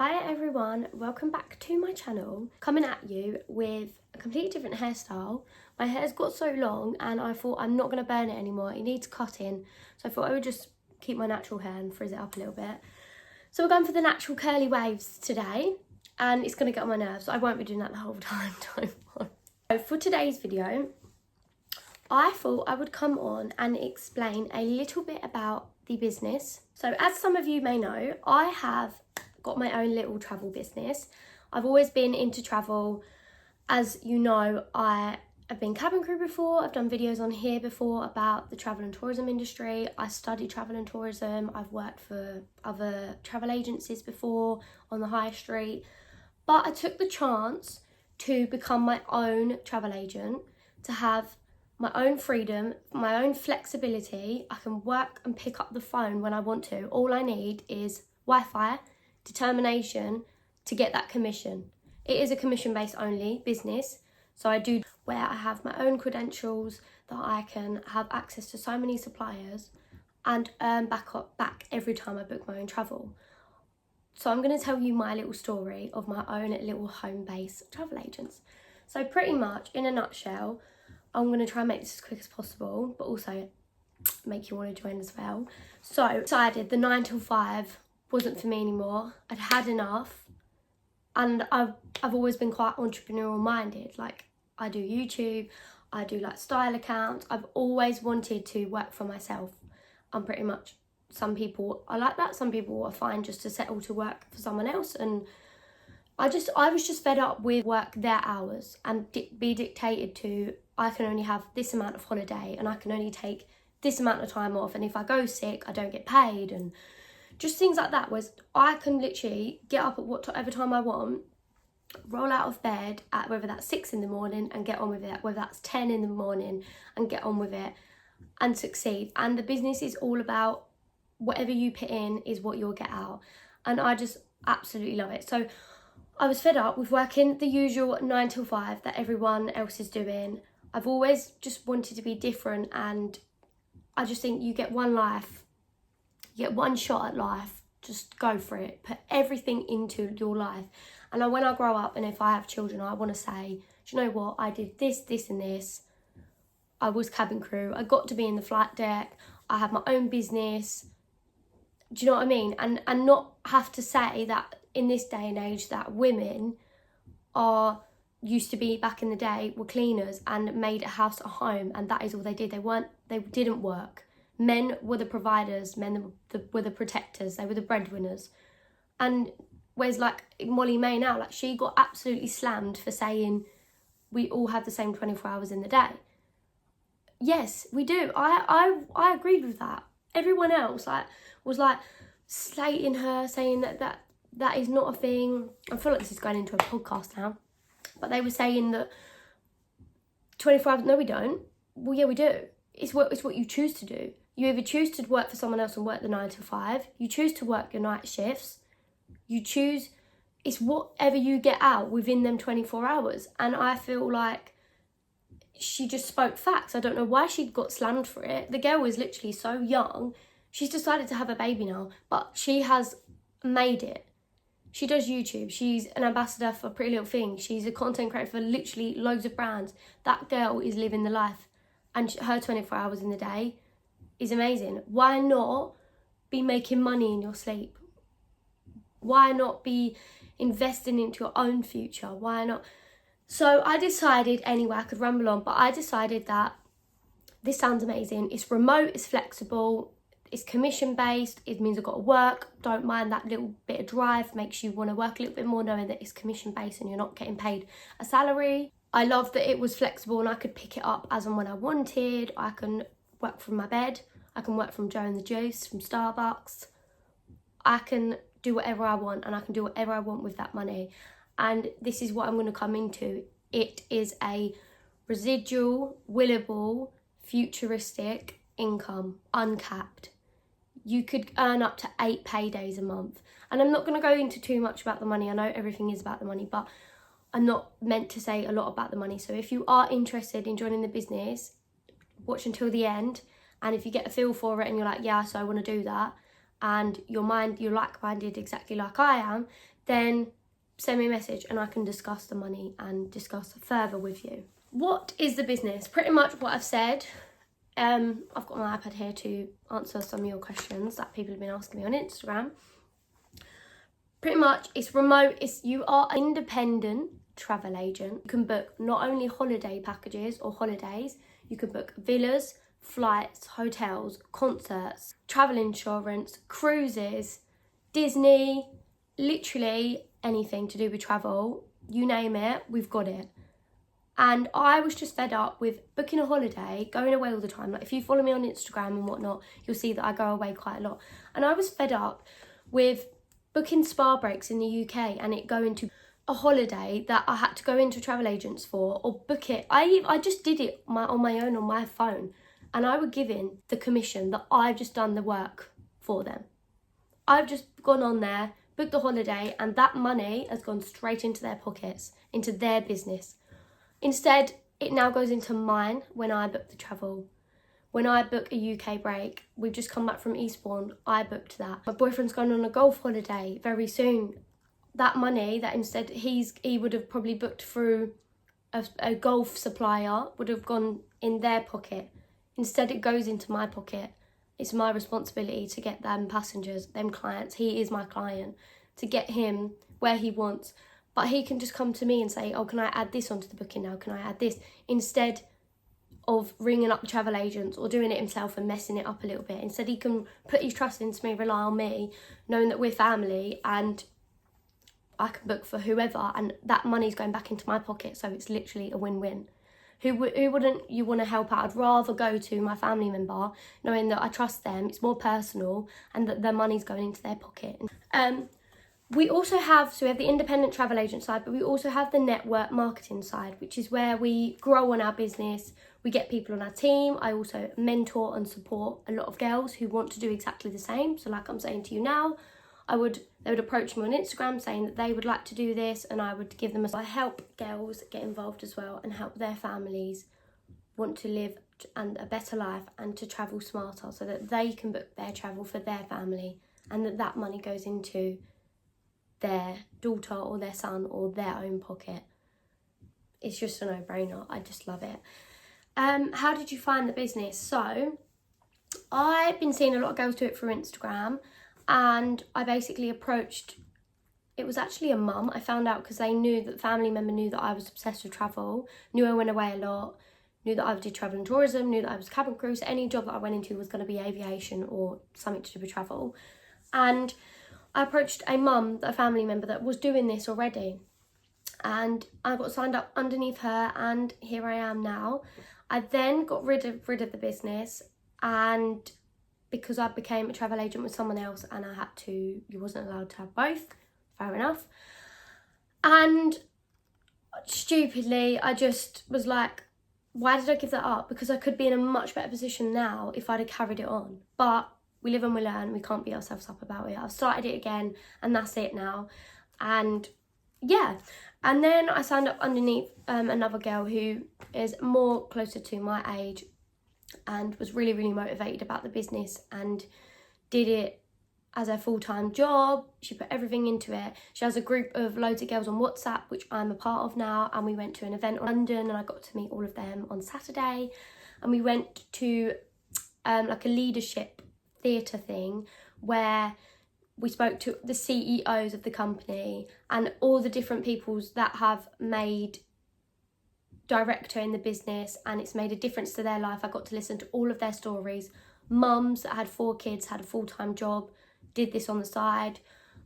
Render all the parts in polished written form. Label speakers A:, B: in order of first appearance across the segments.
A: Hi everyone, welcome back to my channel. Coming at you with a completely different hairstyle. My hair's got so long and I thought I'm not going to burn it anymore. It needs cutting. So I thought I would just keep my natural hair and frizz it up a little bit. So we're going for the natural curly waves today and it's going to get on my nerves. I won't be doing that the whole time, don't worry. So for today's video, I thought I would come on and explain a little bit about the business. So as some of you may know, I have got my own little travel business. I've always been into travel. As you know, I have been cabin crew before. I've done videos on here before about the travel and tourism industry. I studied travel and tourism. I've worked for other travel agencies before on the high street. But I took the chance to become my own travel agent, to have my own freedom, my own flexibility. I can work and pick up the phone when I want to. All I need is Wi-Fi, determination to get that commission. It is a commission-based only business, so I do where I have my own credentials that I can have access to so many suppliers and earn back every time I book my own travel. So I'm going to tell you my little story of my own little home-based travel agents. So pretty much in a nutshell, I'm going to try and make this as quick as possible, but also make you want to join as well. So I decided the 9 till 5 wasn't for me anymore. I'd had enough, and I've always been quite entrepreneurial minded. Like, I do YouTube, I do like style accounts. I've always wanted to work for myself. I'm pretty much, some people are like that, some people are fine just to settle to work for someone else, and I was just fed up with work their hours and be dictated to. I can only have this amount of holiday and I can only take this amount of time off, and if I go sick I don't get paid, and just things like that. Whereas I can literally get up at whatever time I want, roll out of bed at whether that's 6 in the morning and get on with it, whether that's 10 in the morning and get on with it and succeed. And the business is all about whatever you put in is what you'll get out, and I just absolutely love it. So I was fed up with working the usual 9 till 5 that everyone else is doing. I've always just wanted to be different, and I just think you get one life, you get one shot at life, just go for it. Put everything into your life. And when I grow up and if I have children, I want to say, do you know what? I did this, this and this. I was cabin crew. I got to be in the flight deck. I had my own business. Do you know what I mean? And not have to say that in this day and age that women used to be back in the day were cleaners and made a house a home, and that is all they did. They didn't work. Men were the providers, men were the protectors, they were the breadwinners. And whereas like Molly-Mae now, like she got absolutely slammed for saying we all have the same 24 hours in the day. Yes, we do. I agreed with that. Everyone else was slating her, saying that is not a thing. I feel like this is going into a podcast now. But they were saying that 24 hours, no we don't. Well, yeah, we do. It's what you choose to do. You either choose to work for someone else and work the 9 to 5. You choose to work your night shifts. You choose, it's whatever you get out within them 24 hours. And I feel like she just spoke facts. I don't know why she got slammed for it. The girl is literally so young. She's decided to have a baby now, but she has made it. She does YouTube. She's an ambassador for Pretty Little Thing. She's a content creator for literally loads of brands. That girl is living the life, and her 24 hours in the day is amazing. Why not be making money in your sleep? Why not be investing into your own future? Why not? So I decided, anyway, I could ramble on, but I decided that this sounds amazing. It's remote, it's flexible, it's commission based. It means I've got to work. Don't mind that little bit of drive. Makes you want to work a little bit more knowing that it's commission based and you're not getting paid a salary. I love that it was flexible and I could pick it up as and when I wanted. I can work from my bed. I can work from Joe and the Juice, from Starbucks. I can do whatever I want, and I can do whatever I want with that money. And this is what I'm going to come into. It is a residual, willable, futuristic income, uncapped. You could earn up to 8 paydays a month. And I'm not going to go into too much about the money. I know everything is about the money, but I'm not meant to say a lot about the money. So if you are interested in joining the business, watch until the end. And if you get a feel for it and you're like, yeah, so I want to do that, and you're like-minded exactly like I am, then send me a message and I can discuss the money and discuss further with you. What is the business? Pretty much what I've said. I've got my iPad here to answer some of your questions that people have been asking me on Instagram. Pretty much it's remote. You are an independent travel agent. You can book not only holiday packages or holidays, you can book villas, flights, hotels, concerts, travel insurance, cruises, Disney, literally anything to do with travel, you name it, we've got it. And I was just fed up with booking a holiday, going away all the time. Like if you follow me on Instagram and whatnot, you'll see that I go away quite a lot. And I was fed up with booking spa breaks in the UK and it going to a holiday that I had to go into travel agents for or book it. I just did it on my own on my phone, and I would give in the commission that I've just done the work for them. I've just gone on there, booked the holiday, and that money has gone straight into their pockets, into their business. Instead, it now goes into mine when I book the travel. When I book a UK break, we've just come back from Eastbourne, I booked that. My boyfriend's going on a golf holiday very soon. That money that instead he would have probably booked through a golf supplier would have gone in their pocket. Instead, it goes into my pocket. It's my responsibility to get them passengers, them clients. He is my client, to get him where he wants. But he can just come to me and say, oh, can I add this onto the booking now? Can I add this? Instead of ringing up the travel agents or doing it himself and messing it up a little bit. Instead, he can put his trust into me, rely on me, knowing that we're family and I can book for whoever, and that money's going back into my pocket. So it's literally a win-win. Who wouldn't you want to help out? I'd rather go to my family member knowing that I trust them, it's more personal, and that their money's going into their pocket. We also have, so we have the independent travel agent side, but we also have the network marketing side, which is where we grow on our business. We get people on our team. I also mentor and support a lot of girls who want to do exactly the same. So like I'm saying to you now, they would approach me on Instagram saying that they would like to do this, and I would give them I help girls get involved as well and help their families want to live a better life and to travel smarter so that they can book their travel for their family and that money goes into their daughter or their son or their own pocket. It's just a no-brainer. I just love it. How did you find the business? So I've been seeing a lot of girls do it through Instagram, and I basically approached, it was actually a mum. I found out because they knew that family member knew that I was obsessed with travel, knew I went away a lot, knew that I did travel and tourism, knew that I was cabin crew, so any job that I went into was going to be aviation or something to do with travel. And I approached a mum, a family member that was doing this already, and I got signed up underneath her, and here I am now. I then got rid of the business, and because I became a travel agent with someone else and you wasn't allowed to have both, fair enough. And stupidly, I just was like, why did I give that up? Because I could be in a much better position now if I'd have carried it on. But we live and we learn, we can't beat ourselves up about it. I've started it again and that's it now. And yeah, and then I signed up underneath another girl who is more closer to my age and was really, really motivated about the business and did it as a full-time job. She put everything into it. She has a group of loads of girls on WhatsApp, which I'm a part of now, and we went to an event in London and I got to meet all of them on Saturday, and we went to like a leadership theatre thing where we spoke to the CEOs of the company and all the different peoples that have made director in the business and it's made a difference to their life. I got to listen to all of their stories. Mums that had 4 kids, had a full-time job, did this on the side.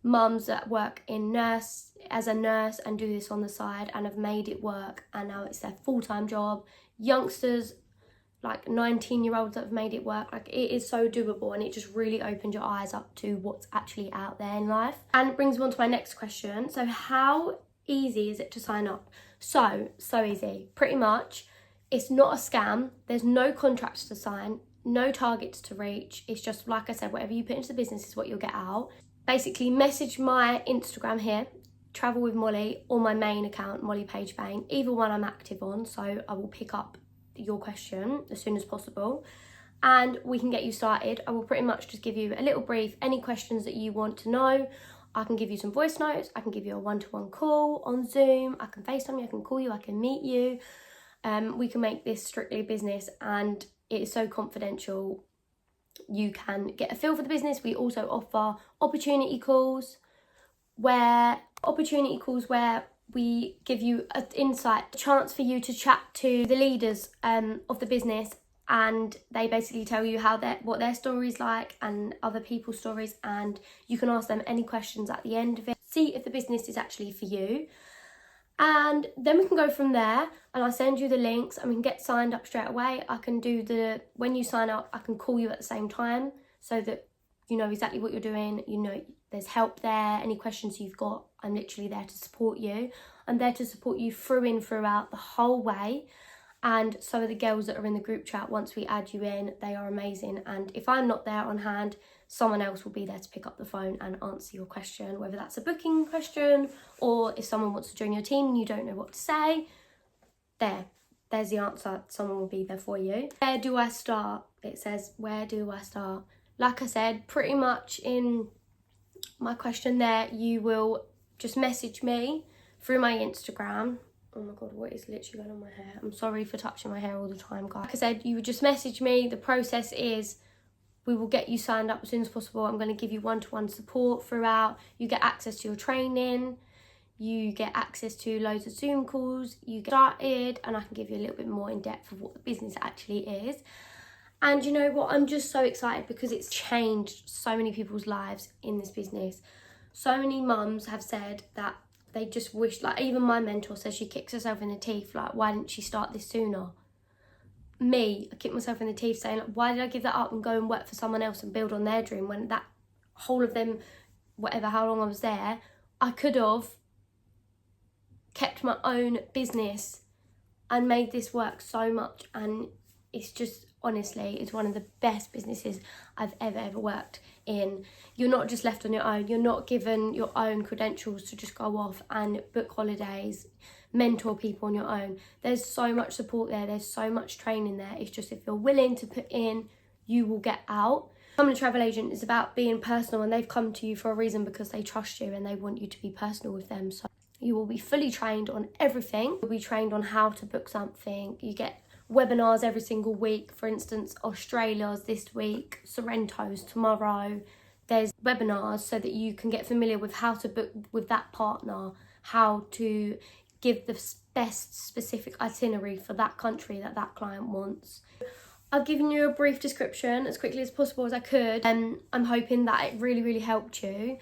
A: Mums that work as a nurse and do this on the side and have made it work and now it's their full-time job. Youngsters, like 19-year-olds that have made it work. Like, it is so doable, and it just really opened your eyes up to what's actually out there in life. And it brings me on to my next question. So how easy is it to sign up? So easy. Pretty much, it's not a scam. There's no contracts to sign, no targets to reach. It's just, like I said, whatever you put into the business is what you'll get out. Basically, message my Instagram here, Travel with Molly, or my main account, Molly Page Bain. Either one I'm active on, so I will pick up your question as soon as possible and we can get you started. I will pretty much just give you a little brief, any questions that you want to know. I can give you some voice notes, I can give you a one-to-one call on Zoom, I can FaceTime you, I can call you, I can meet you. We can make this strictly a business, and it is so confidential. You can get a feel for the business. We also offer opportunity calls where we give you an insight, a chance for you to chat to the leaders of the business, and they basically tell you what their story's like and other people's stories, and you can ask them any questions at the end of it, see if the business is actually for you. And then we can go from there, and I send you the links and we can get signed up straight away. I can do when you sign up, I can call you at the same time so that you know exactly what you're doing. You know there's help there. Any questions you've got, I'm literally there to support you. I'm there to support you throughout the whole way. And so are the girls that are in the group chat. Once we add you in, they are amazing. And if I'm not there on hand, someone else will be there to pick up the phone and answer your question, whether that's a booking question or if someone wants to join your team and you don't know what to say, there's the answer. Someone will be there for you. Where do I start? It says, where do I start? Like I said, pretty much in my question there, you will just message me through my Instagram. Oh my god, what is literally going on my hair? I'm sorry for touching my hair all the time, guys. Like I said, you would just message me. The process is we will get you signed up as soon as possible. I'm going to give you one-to-one support throughout. You get access to your training. You get access to loads of Zoom calls. You get started, and I can give you a little bit more in depth of what the business actually is. And you know what? I'm just so excited because it's changed so many people's lives in this business. So many mums have said that they just wish, like even my mentor says she kicks herself in the teeth, like why didn't she start this sooner? Me, I kick myself in the teeth saying, like, why did I give that up and go and work for someone else and build on their dream when that whole of them, whatever, how long I was there, I could have kept my own business and made this work so much. And it's just, honestly, it's one of the best businesses I've ever worked in. You're not just left on your own. You're not given your own credentials to just go off and book holidays, mentor people on your own. There's so much support there. There's so much training there. It's just if you're willing to put in, you will get out. Becoming a travel agent is about being personal, and they've come to you for a reason because they trust you and they want you to be personal with them. So you will be fully trained on everything. You'll be trained on how to book something. You get webinars every single week. For instance, Australia's this week, Sorrento's tomorrow. There's webinars so that you can get familiar with how to book with that partner, how to give the best specific itinerary for that country that client wants. I've given you a brief description as quickly as possible as I could, and I'm hoping that it really helped you.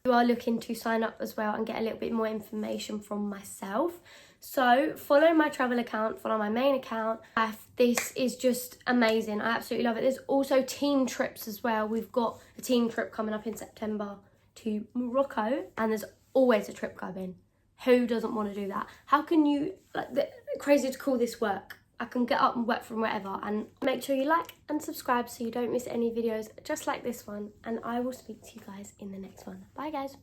A: You are looking to sign up as well and get a little bit more information from myself. So follow my travel account, follow my main account. This is just amazing. I absolutely love it. There's also team trips as well. We've got a team trip coming up in September to Morocco, and there's always a trip going. Who doesn't want to do that? How can you, crazy to call this work. I can get up and work from wherever. And make sure you like and subscribe so you don't miss any videos just like this one. And I will speak to you guys in the next one. Bye guys.